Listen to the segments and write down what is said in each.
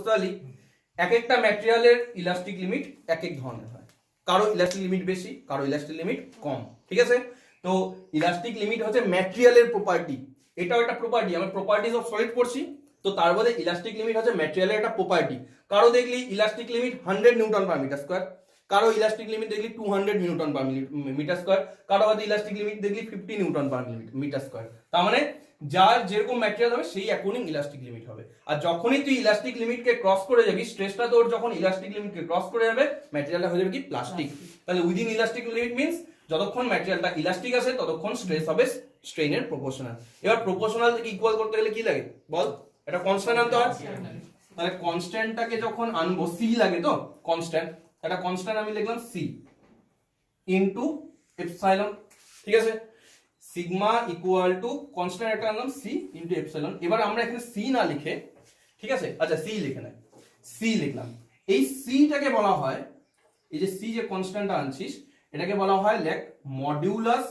তাহলে এক একটা ম্যাটেরিয়ালের ইলাস্টিক লিমিট এক এক ধরনের হয়, কারো ইলাস্টিক লিমিট বেশি, কারো ইলাস্টিক লিমিট কম, ঠিক আছে। তো ইলাস্টিক লিমিট হচ্ছে ম্যাটেরিয়ালের প্রপার্টি, এটাও একটা প্রপার্টি, আমরা প্রপার্টিজ অফ সলিড পড়ছি, তো তার মধ্যে ইলাস্টিক লিমিট হচ্ছে ম্যাটেরিয়ালের একটা প্রপার্টি। কারো দেখলি elastic limit 100 newton per metre square, কারো ইলাস্টিক লিমিট দেখলি 200 নিউটন পার মিটার স্কয়ার, কারো হয়তো ইলাস্টিক লিমিট দেখলি 50 নিউটন পার মিটার স্কয়ার। তার মানে যার যেরকম ম্যাটেরিয়াল হবে সেই অ্যাকর্ডিং ইলাস্টিক লিমিট হবে। আর যখনই তুই ইলাস্টিক লিমিটকে ক্রস করে যাবি, স্ট্রেসটা তোর যখন ইলাস্টিক লিমিটকে ক্রস করে যাবে, ম্যাটেরিয়ালটা হয়ে যাবে কি প্লাস্টিক। তাহলে উইদিন ইলাস্টিক লিমিট মিন্স যতক্ষণ ম্যাটেরিয়ালটা ইলাস্টিক আছে ততক্ষণ স্ট্রেস হবে স্ট্রেইনের প্রপোর্শনাল। এবার প্রপোর্শনাল থেকে ইকুয়াল করতে গেলে কি লাগে বল, এটা কনস্ট্যান্ট আনতে হয়। তাহলে কনস্ট্যান্টটাকে যখন আনবো, সি লাগে তো কনস্ট্যান্ট, একটা কনস্ট্যান্ট আমি লিখলাম সি ইনটু এপসাইলন, ঠিক আছে। সিগমা ইকুয়াল টু কনস্ট্যান্ট একটা আনলাম সি ইনটু এপসাইলন। এবার আমরা এখানে সি না লিখে, ঠিক আছে, আচ্ছা সি লিখে নাই, সি লিখলাম। এই সিটাকে বলা হয়, এই যে সি যে কনস্ট্যান্টটা আনছিস এটাকে বলা হয় লেখ মডিউলাস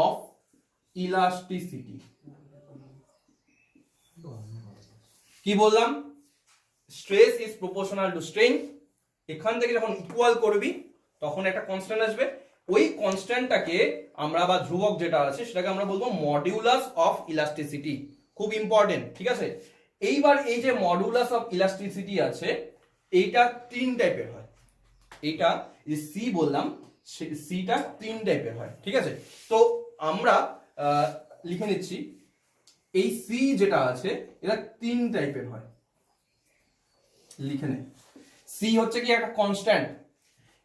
অফ ইলাস্টিসিটি। কি বললাম, stress is proportional to strain. এখান থেকে যখন ইকুয়াল করবি তখন একটা কনস্ট্যান্ট আসবে, ওই কনস্ট্যান্টটাকে আমরা বা ধ্রুবক যেটা আছে সেটাকে আমরা বলবো মডিউলাস অফ ইলাস্টিসিটি। খুব ইম্পর্টেন্ট, ঠিক আছে। এইবার এই যে মডিউলাস অফ ইলাস্টিসিটি আছে এইটা তিন টাইপের হয়, এইটা যে সি বললাম সিটা তিন টাইপের হয়, ঠিক আছে। তো আমরা লিখে নিচ্ছি এই সি যেটা আছে এটা তিন টাইপের হয়, লিখে নে। সি হচ্ছে কি একটা কনস্ট্যান্ট,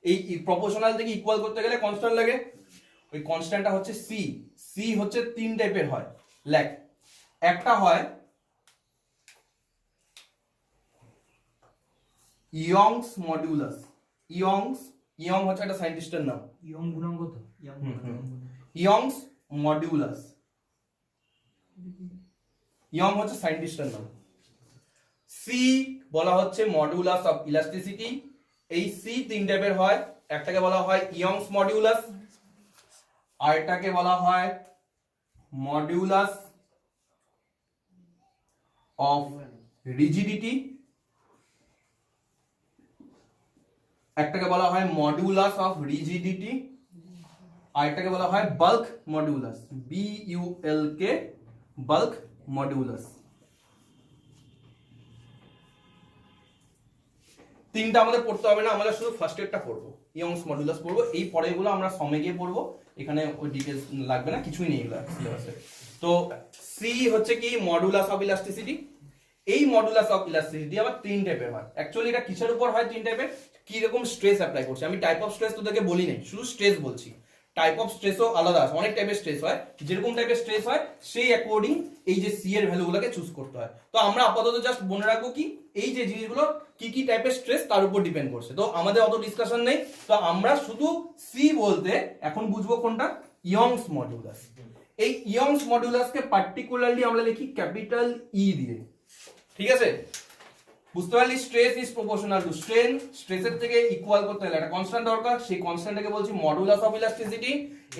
এই প্রপোর্শনাল থেকে ইকুয়াল করতে গেলে কনস্ট্যান্ট লাগে, ওই কনস্ট্যান্টটা হচ্ছে সি। সি হচ্ছে তিন টাইপের হয়, লেখ। একটা হয় ইয়ংস মডিউলাস, ইয়ং হচ্ছে একটা সায়েন্টিস্টের নাম, ইয়ং গুণাঙ্ক তো ইয়ংস মডিউলাস, ইয়ং হচ্ছে সায়েন্টিস্টের নাম। সি বলা হচ্ছে মডিউলাস অফ ইলাস্টিসিটি। এই সি তিন টাইপের হয়, একটাকে বলা হয় ইয়ংস মডিউলাস, আর এটাকে বলা হয় মডিউলাস অফ রিজিডিটি, একটাকে বলা হয় মডিউলাস অফ রিজিডিটি, আর এটাকে বলা হয় bulk modulus, BULK bulk modulus. তিনটা আমাদের পড়তে হবে না, আমরা শুধু ফার্স্ট এডটা পড়বো, ইয়ংস মডুলাস পড়বো, এই পরেগুলো আমরা সময় গিয়ে পড়বো, এখানে ওই ডিটেইলস লাগবে না, কিছুই নেই এগুলো সিলেবাসে। তো সি হচ্ছে কি মডুলাস অফ ইলাস্টিসিটি। এই মডুলাস অফ ইলাস্টিসিটি আবার তিন টাইপের হয়। অ্যাকচুয়ালি এটা কিসের উপর হয় তিন টাইপের, কি রকম স্ট্রেস অ্যাপ্লাই করছে। আমি টাইপ অফ স্ট্রেস তোদেরকে বলি নাই, শুধু স্ট্রেস বলছি। টাইপ অফ স্ট্রেসও আলাদা আছে, অনেক টাইপের স্ট্রেস হয়, যেরকম টাইপের স্ট্রেস হয় সেই অ্যাকর্ডিং এই যে সি এর ভ্যালুগুলোকে চুজ করতে হয়। তো আমরা আপাতত জাস্ট মনে রাখবো কি এই যে জিনিসগুলো কি কি টাইপের স্ট্রেস তার উপর ডিপেন্ড করছে, তো আমাদের অত ডিসকাশন নেই। তো আমরা শুধু সি বলতে এখন বুঝবো কোনটা, ইয়ংস মডুলাস। এই ইয়ংস মডুলাসকে পার্টিকুলারলি আমরা লিখি ক্যাপিটাল ই দিয়ে, ঠিক আছে। বুঝতে পারলি, stress is proportional to strain, স্ট্রেসের থেকে ইকুয়াল করতে হলে একটা কনস্ট্যান্ট দরকার, সেই কনস্ট্যান্টটাকে বলছি মডুলাস অফ ইলাস্টিসিটি।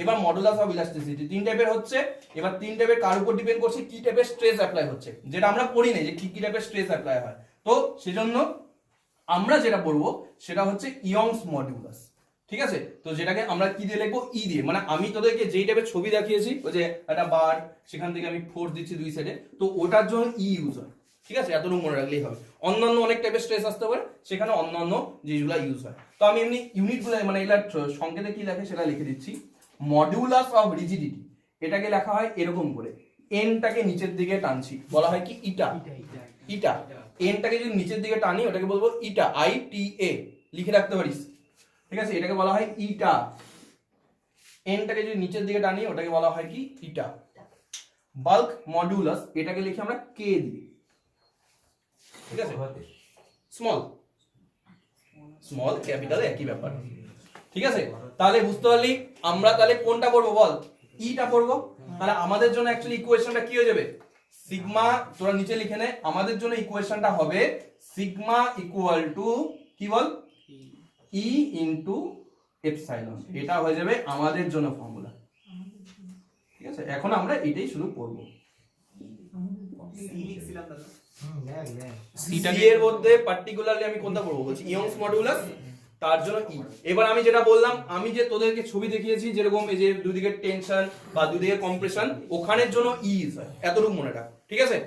এবার মডুলাস অফ ইলাস্টিসিটি তিন টাইপের হচ্ছে, এবার তিন টাইপের কার উপর ডিপেন্ড করছে, কি টাইপের স্ট্রেস অ্যাপ্লাই হচ্ছে, যেটা আমরা পড়ি না যে কি কি টাইপের স্ট্রেস অ্যাপ্লাই হয়। তো সেজন্য আমরা যেটা পড়বো সেটা হচ্ছে ইয়ংস মডুলাস, ঠিক আছে। তো যেটাকে আমরা কি দিয়ে লিখবো, ই দিয়ে। মানে আমি তোদেরকে যেই টাইপের ছবি দেখিয়েছি, ওই যে একটা বার, সেখান থেকে আমি ফোর্স দিচ্ছি দুই সাইডে, তো ওটার জন্য ই ইউজ হয়, ঠিক আছে। এতটুকু মনে রাখলেই হবে। অন্যান্য অনেক টাইপের স্ট্রেস আসতে পারে, সেখানে অন্যান্য জিনিসগুলো ইউজ হয়। তো আমি এমনি ইউনিটগুলো মানে এগুলা সংকেতে কি লেখে সেটা লিখে দিচ্ছি। মডিউলাস অফ রিজিডিটি এটাকে লেখা হয় এরকম করে, এনটাকে নিচের দিকে টানছি, বলা হয় কি ইটা। ইটা এনটাকে যদি নিচের দিকে টানি ওটাকে বলবো ইটা, ITA লিখে রাখতে পারিস, ঠিক আছে। এটাকে বলা হয় ইটা। এনটাকে যদি নিচের দিকে টানি ওটাকে বলা হয় কি ইটা। বাল্ক মডিউলাস এটাকে লিখে আমরা কে দিই, ঠিক আছে। স্মল স্মল ক্যাপিটাল একই ব্যাপার, ঠিক আছে। তাহলে বুঝতে পারলি আমরা তাহলে কোনটা করবো বল, ইটা করবো। তাহলে আমাদের জন্য অ্যাকচুয়ালি ইকুয়েশনটা কি হয়ে যাবে, সিগমা, তোরা নিচে লিখে নে, আমাদের জন্য ইকুয়েশনটা হবে সিগমা ইকুয়াল টু কি বল, ই ইনটু এপসাইলন। এটা হয়ে যাবে আমাদের জন্য ফর্মুলা, ঠিক আছে। এখন আমরা এটাই শুধু পড়বো। সি এর মধ্যে পার্টিকুলারলি আমি কোনটা পড়বো বলছি ইয়ংস মডুলাস, তার জন্য ই। এবার আমি যেটা বললাম, আমি যে তোদেরকে ছবি দেখিয়েছি যেরকম এই যে দুদিকের টেনশন বা দুদিকের কম্প্রেশন, ওখানের জন্য ইজ হয়, এতটুকু মনে রাখ, ঠিক আছে?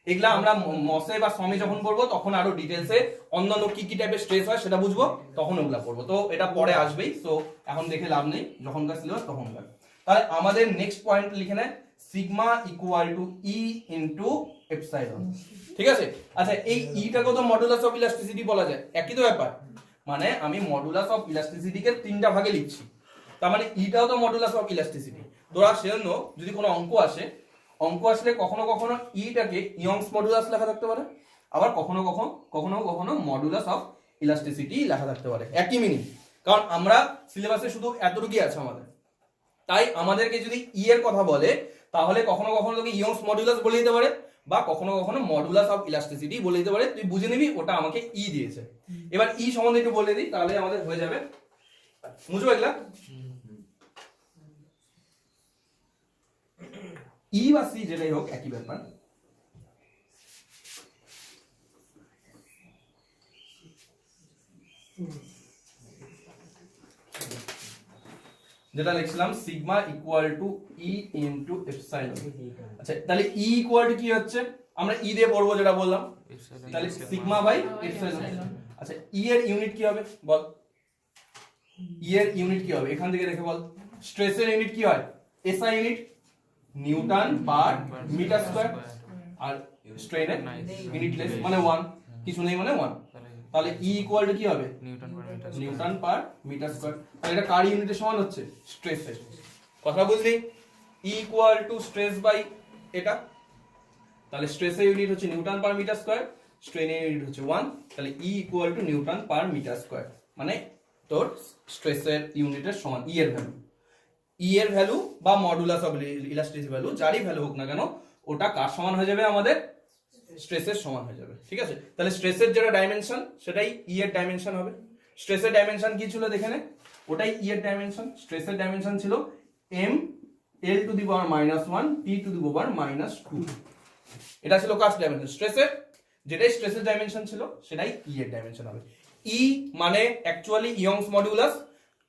এগুলা আমরা মসে বা সমে যখন পড়বো তখন আরো ডিটেলসে অন্যান্য কি কি টাইপের স্ট্রেস হয় সেটা বুঝবো, তখন ওগুলা পড়বো। তো এটা পরে আসবেই, সো এখন দেখে লাভ নেই, যখনকার সিলেবাস তখনকার। তাহলে আমাদের নেক্সট পয়েন্ট লিখে নেয় sigma equal to e into epsilon, ঠিক আছে? আচ্ছা, এই ইটাকে তো মডুলাস অফ ইলাস্টিসিটি বলা যায়, একই তো ব্যাপার। মানে আমি মডুলাস অফ ইলাস্টিসিটিকে তিনটা ভাগে লিখছি, তার মানে ইটাও তো মডুলাস অফ ইলাস্টিসিটি। তোরা সেজন্য যদি কোনো অঙ্ক আসলে কখনো কখনো ইটাকে ইয়ংস মডুলাস লেখা থাকতে পারে, আবার কখনো কখনো মডুলাস অফ ইলাস্টিসিটি লেখা থাকতে পারে, একই মিনিং। কারণ আমরা সিলেবাসে শুধু এতটুকুই আছে আমাদের, তাই আমাদেরকে যদি ই এর কথা বলে তাহলে কখনো কখনো তোকে ইয়ংস মডুলাস বলে দিতে পারে, বা কখনো কখনো মডুলাস অফ ইলাস্টিসিটি বলে দিতে পারে। তুই বুঝে নিবি ওটা আমাকে ই দিয়েছে। এবার ই সম্বন্ধে একটু বলে দিই, তাহলে আমাদের হয়ে যাবে। বুঝবো এগুলা? ই বা সি যেটাই হোক একই ব্যাপার। যেটা লিখছিলাম sigma equal to e into epsilon. আচ্ছা, তাহলে ই ইকুয়াল টু কি হচ্ছে, আমরা ই দিয়ে পড়বো যেটা বললাম, তাহলে সিগমা বাই এপসাইলন। আচ্ছা, ই এর ইউনিট কি হবে বল? ই এর ইউনিট কি হবে এখান থেকে দেখে বল। স্ট্রেসের ইউনিট কি হয়? SI unit newton per metre square, আর স্ট্রেনের ইউনিটলেস মানে 1, কিছু নেই মানে 1। তাহলে ই ইকুয়াল টু কি হবে? Newton per metre square. তাহলে এটা কার ইউনিটের সমান হচ্ছে? স্ট্রেসের। কথা বুঝলি? E equal to stress by এটা, তাহলে স্ট্রেসের ইউনিট হচ্ছে নিউটন পার মিটার স্কয়ার, স্ট্রেনের ইউনিট হচ্ছে 1, তাহলে e equal to newton per metre square, মানে তোর স্ট্রেসের ইউনিটের সমান ই এর ভ্যালু। ই এর ভ্যালু বা মডুলাস অফ ইলাস্টিসিটি ভ্যালু যারই ভ্যালু হোক না কেন, ওটা কার সমান হয়ে যাবে? আমাদের স্ট্রেসের সমান হয়ে যাবে, ঠিক আছে? তাহলে স্ট্রেসের যেটা ডাইমেনশন সেটাই ই এর ডাইমেনশন হবে। স্ট্রেসের ডাইমেনশন কি ছিল দেখে নে, ওটাই ই এর ডাইমেনশন। স্ট্রেসের ডাইমেনশন ছিল m l to the power -1 t to the power -2, এটা ছিল কার ডাইমেনশন? স্ট্রেসের। যেটাই স্ট্রেসের ডাইমেনশন ছিল সেটাই ই এর ডাইমেনশন হবে। ই মানে অ্যাকচুয়ালি ইয়ংস মডুলাস,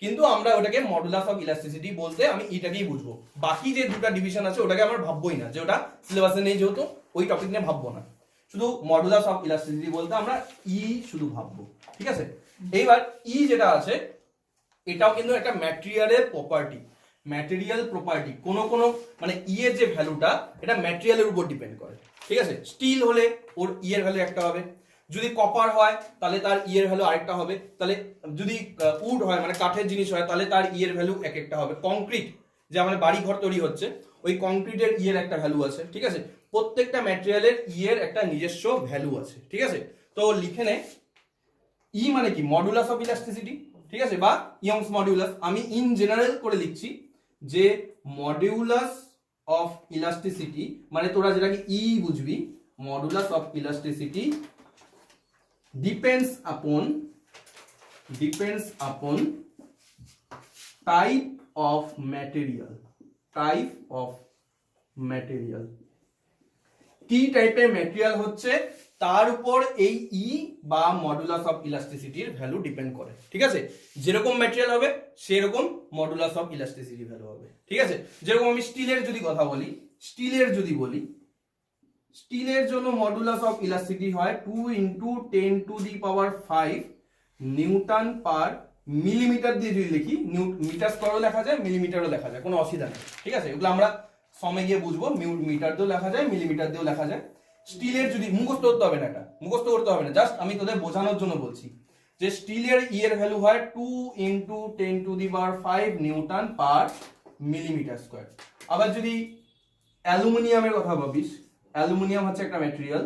কিন্তু আমরা ওটাকে মডুলাস অফ ইলাস্টিসিটি বলতে আমি এটাকেই বুঝবো। বাকি যে দুটো ডিভিশন আছে ওটাকে আমরা ভাববোই না, যে ওটা সিলেবাসে নেই, যেহেতু ওই টপিক নিয়ে ভাববো না। শুধু মডুলাস অফ ইলাস্টিসিটি বলতে আমরা ই শুধু ভাববো, ঠিক আছে? এইবার ই যেটা আছে এটাও কিন্তু একটা ম্যাটেরিয়ালের প্রপার্টি, ম্যাটেরিয়াল প্রপার্টি। কোন মানে ই এর যে ভ্যালুটা এটা ম্যাটেরিয়ালের উপর ডিপেন্ড করে, ঠিক আছে? স্টিল হলে ওর ই এর ভ্যালু একটা হবে, যদি কপার হয় তাহলে তার ই এর ভ্যালু আরেকটা হবে, তাহলে যদি উড হয় মানে কাঠের জিনিস হয় তাহলে তার ই এর ভ্যালু এক একটা হবে। কংক্রিট, যে আমাদের বাড়ি ঘর তৈরি হচ্ছে, ওই কংক্রিটের ই এর একটা ভ্যালু আছে, ঠিক আছে? প্রত্যেকটা ম্যাটেরিয়ালের ই এর একটা নিজস্ব ভ্যালু আছে, ঠিক আছে? তো লিখে নে ই মানে কি? মডুলাস অফ ইলাস্টিসিটি, ঠিক আছে, বা ইয়ংস মডুলাস। আমি ইন জেনারেল করে লিখছি যে মডুলাস অফ ইলাস্টিসিটি মানে তোরা যেটাকে ই বুঝবি, modulus of elasticity depends upon type of material. কি টাইপের ম্যাটেরিয়াল হচ্ছে তার উপর এই ই বা মডুলাস অফ ইলাস্টিসিটির ভ্যালু ডিপেন্ড করে, ঠিক আছে? যেরকম ম্যাটেরিয়াল হবে সেরকম মডুলাস অফ ইলাস্টিসিটি ভ্যালু হবে, ঠিক আছে? যেরকম আমি স্টিলের যদি কথা বলি, স্টিলের জন্য মডুলাস অফ ইলাস্টিসিটি হয় 2 × 10⁵ নিউটন পার মিলিমিটার দিয়ে যদি লিখি, মিটার স্কয়ারও লেখা যায়, মিলিমিটারও লেখা যায়, কোনো অসুবিধা নেই, ঠিক আছে? এগুলো আমরা সমে গিয়ে বুঝবো, মিটার দিয়েও লেখা যায়, মিলিমিটার দিয়েও লেখা যায়। স্টিলের যদি মুখস্থ করতে হবে না, এটা মুখস্থ করতে হবে না, জাস্ট আমি তোদের বোঝানোর জন্য বলছি যে স্টিলের ই এর ভ্যালু হয় 2 × 10⁵ নিউটন পার মিলিমিটার স্কয়ার। আবার যদি অ্যালুমিনিয়ামের কথা ভাবিস, অ্যালুমিনিয়াম হচ্ছে একটা ম্যাটেরিয়াল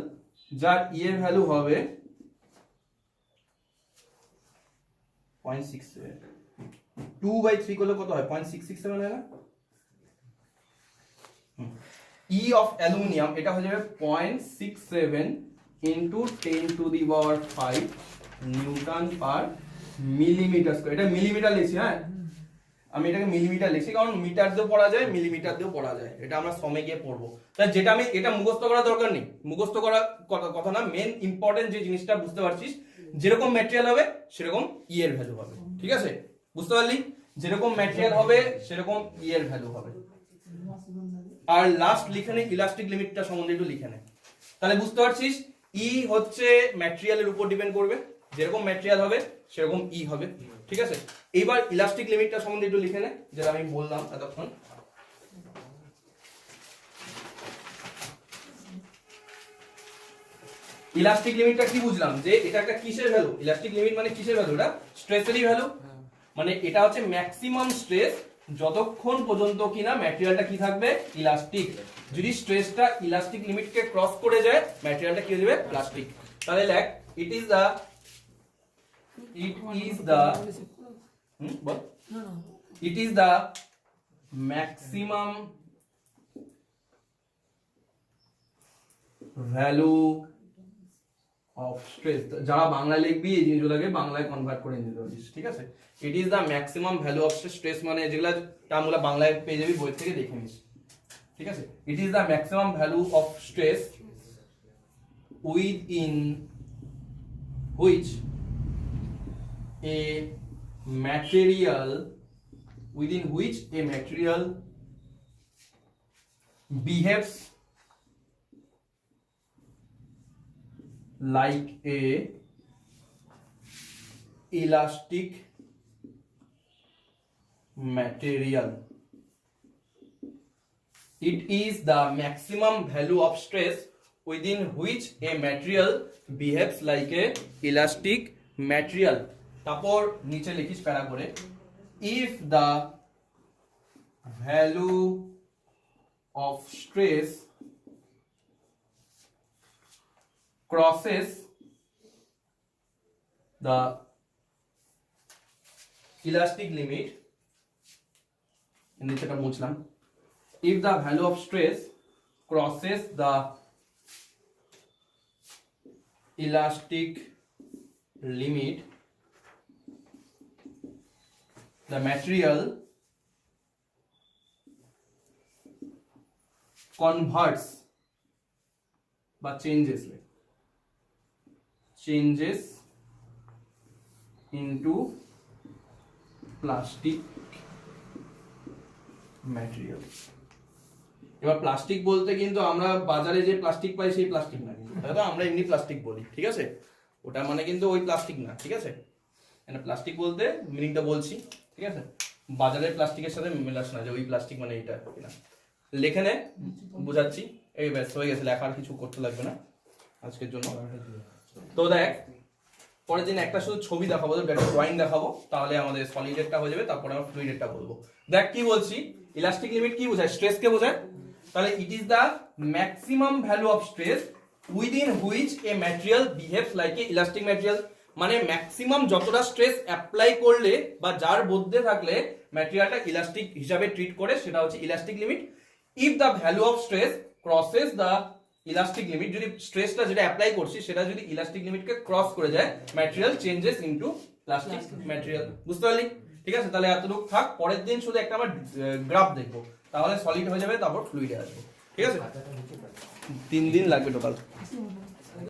যার ই এর ভ্যালু হবে 0.67, 2/3 করলে কত হয়? 0.667 হয় না? ই অফ অ্যালুমিনিয়াম এটা হয়ে যাবে 0.67 × 10⁵ নিউটন পার মিলিমিটার স্কয়ার। এটা মিলিমিটার লিখছি, হ্যাঁ? আমি এটাকে মিলিমিটার লিখছি, কারণ মিটার দিয়েও পড়া যায়, মিলিমিটার দিয়েও পড়া যায়, এটা আমরা সমে গিয়ে পড়বো। তাই যেটা আমি এটা মুখস্থ করার দরকার নেই, মুখস্থ করার কথা না, মেন ইম্পর্টেন্ট যে জিনিসটা বুঝতে পারছিস, যেরকম ম্যাটেরিয়াল হবে সেরকম ই এর ভ্যালু হবে, ঠিক আছে? বুঝতে পারলি? যেরকম ম্যাটেরিয়াল হবে সেরকম ই এর ভ্যালু হবে। আর লাস্ট লিখে নে ইলাস্টিক লিমিটটা সম্বন্ধে একটু লিখে নে। তাহলে বুঝতে পারছিস ই হচ্ছে ম্যাটেরিয়ালের উপর ডিপেন্ড করবে, যেরকম ম্যাটেরিয়াল হবে সেরকম ই হবে, ঠিক আছে? এইবার ইলাস্টিক লিমিটটা সম্বন্ধে একটু লিখে নে, যেটা আমি বললাম এতক্ষণ। ইলাস্টিক লিমিটটা কি বুঝলাম, যে এটা একটা কিসের ভ্যালু? ইলাস্টিক লিমিট মানে কিসের ভ্যালু? এটা স্ট্রেসেরই ভ্যালু, মানে এটা হচ্ছে ম্যাক্সিমাম স্ট্রেস যতক্ষণ পর্যন্ত কিনা ম্যাটেরিয়ালটা কি থাকবে, ইলাস্টিক। যদি স্ট্রেসটা ইলাস্টিক লিমিটকে ক্রস করে যায় ম্যাটেরিয়ালটা কি হয়ে যাবে, প্লাস্টিক। তাহলে লেখ it is the it is the maximum value of stress। যারা বাংলা লিখবি এই জিনিসগুলোকে বাংলায় কনভার্ট করে নিতে পারিস, ঠিক আছে? It is the maximum value of stress, মানে যেগুলা টার্মগুলো বাংলায় পেয়ে যাবি, বই থেকে দেখে নিস, ঠিক আছে? It is the maximum value of stress within which a material behaves like a elastic material. It is the maximum value of stress within which a material behaves like a elastic material. তারপর নিচে লিখিস প্যারা করে, if the value of stress crosses the elastic limit, নিচেটা মুছলাম, if the value of stress crosses the elastic limit, the material converts বা changes into plastic material। এবার plastic বলতে কিন্তু আমরা বাজারে যে প্লাস্টিক পাই সেই প্লাস্টিক না, দাদা আমরা এমনি প্লাস্টিক বলি, ঠিক আছে? ওটা মানে কিন্তু ওই প্লাস্টিক না, ঠিক আছে? মানে প্লাস্টিক বলতে মিনিংটা বলছি, ঠিক আছে? বাজারের প্লাস্টিকের সাথে মেলাস না যে ওই প্লাস্টিক মানে এটা কিনা। লেখে নে, বুঝাচ্ছি। এই ব্যাস হয়ে গেছে, লেখার কিছু করতে লাগবে না আজকের জন্য। তো দেখ, পরের দিন একটা শুধু ছবি দেখাবো, একটা ড্রয়িং দেখাবো, তাহলে আমাদের সলিডেরটা হয়ে যাবে, তারপরে আমরা ফ্লুইডেরটা বলবো। দেখ কি বলছি, ইলাস্টিক লিমিট কি বোঝায়? স্ট্রেসকে বোঝায়। তাহলে it is the maximum value of stress within which a material behaves like a elastic material, মানে ম্যাক্সিমাম যতটা স্ট্রেস অ্যাপ্লাই করলে বা যার মধ্যে থাকলে ম্যাটেরিয়ালটা ইলাস্টিক হিসাবে ট্রিট করে, সেটা হচ্ছে elastic limit. If the value of stress crosses the elastic limit, যদি স্ট্রেসটা যেটা অ্যাপ্লাই করছি সেটা যদি ইলাস্টিক লিমিটকে ক্রস করে যায়, material changes into plastic material. বুঝতে পারলি? ঠিক আছে, তাহলে এতটুকু থাক। পরের দিন শুধু একটা আমরা গ্রাফ দেখবো, তাহলে সলিড হয়ে যাবে, তারপর ফ্লুইডে আসবো। ঠিক আছে, 3 দিন লাগবে টোটাল।